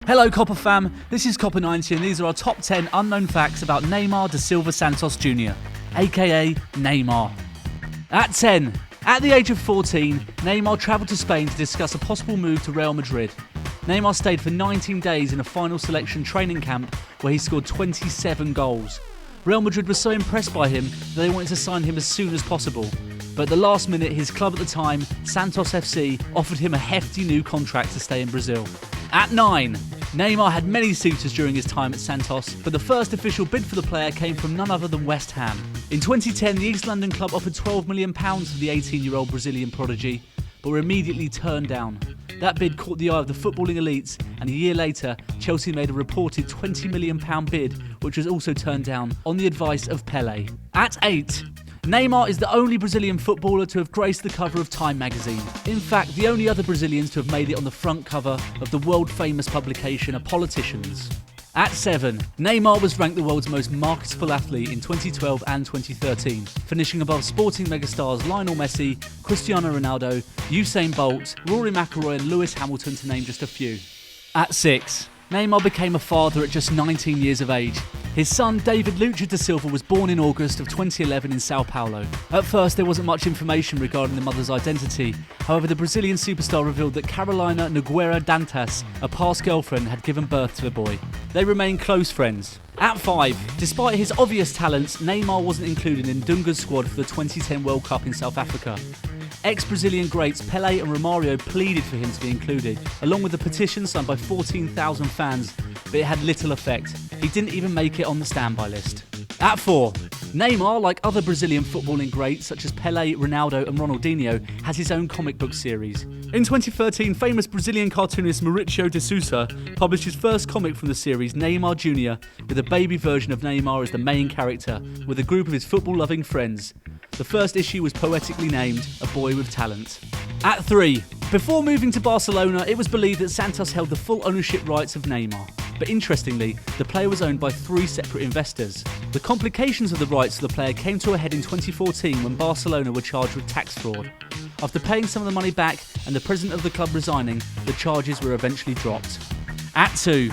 Hello Copper fam, this is Copper 90 and these are our top 10 unknown facts about Neymar da Silva Santos Jr., aka Neymar. At 10, at the age of 14, Neymar travelled to Spain to discuss a possible move to Real Madrid. Neymar stayed for 19 days in a final selection training camp where he scored 27 goals. Real Madrid was so impressed by him that they wanted to sign him as soon as possible. But at the last minute, his club at the time, Santos FC, offered him a hefty new contract to stay in Brazil. At 9, Neymar had many suitors during his time at Santos, but the first official bid for the player came from none other than West Ham. In 2010, the East London club offered £12 million for the 18-year-old Brazilian prodigy, but were immediately turned down. That bid caught the eye of the footballing elites, and a year later, Chelsea made a reported £20 million bid, which was also turned down on the advice of Pelé. At 8, Neymar is the only Brazilian footballer to have graced the cover of Time magazine. In fact, the only other Brazilians to have made it on the front cover of the world-famous publication are politicians. At 7, Neymar was ranked the world's most marketable athlete in 2012 and 2013, finishing above sporting megastars Lionel Messi, Cristiano Ronaldo, Usain Bolt, Rory McIlroy and Lewis Hamilton, to name just a few. At 6, Neymar became a father at just 19 years of age. His son, David Lucha da Silva, was born in August of 2011 in Sao Paulo. At first, there wasn't much information regarding the mother's identity. However, the Brazilian superstar revealed that Carolina Nogueira Dantas, a past girlfriend, had given birth to the boy. They remain close friends. At 5, despite his obvious talents, Neymar wasn't included in Dunga's squad for the 2010 World Cup in South Africa. Ex-Brazilian greats Pelé and Romario pleaded for him to be included, along with a petition signed by 14,000 fans, but it had little effect. He didn't even make it on the standby list. At 4, Neymar, like other Brazilian footballing greats such as Pelé, Ronaldo and Ronaldinho, has his own comic book series. In 2013, famous Brazilian cartoonist Mauricio de Souza published his first comic from the series, Neymar Jr., with a baby version of Neymar as the main character, with a group of his football-loving friends. The first issue was poetically named A Boy with Talent. At 3, before moving to Barcelona, it was believed that Santos held the full ownership rights of Neymar. But interestingly, the player was owned by 3 separate investors. The complications of the rights of the player came to a head in 2014 when Barcelona were charged with tax fraud. After paying some of the money back and the president of the club resigning, the charges were eventually dropped. At 2,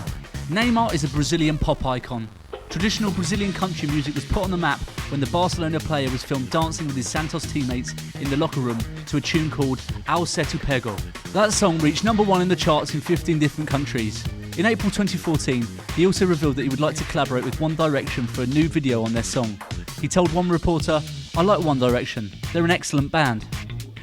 Neymar is a Brazilian pop icon. Traditional Brazilian country music was put on the map when the Barcelona player was filmed dancing with his Santos teammates in the locker room to a tune called Ao Se Tu Pego. That song reached number 1 in the charts in 15 different countries. In April 2014, he also revealed that he would like to collaborate with One Direction for a new video on their song. He told one reporter, "I like One Direction, they're an excellent band."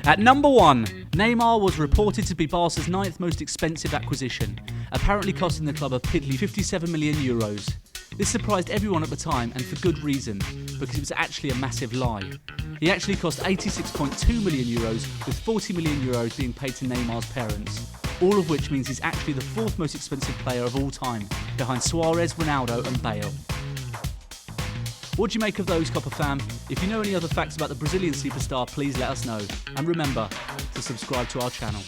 At number 1, Neymar was reported to be Barca's 9th most expensive acquisition, apparently costing the club a piddly €57 million. This surprised everyone at the time, and for good reason, because it was actually a massive lie. He actually cost €86.2 million, with €40 million being paid to Neymar's parents. All of which means he's actually the 4th most expensive player of all time, behind Suarez, Ronaldo and Bale. What do you make of those, Copper fam? If you know any other facts about the Brazilian superstar, please let us know. And remember to subscribe to our channel.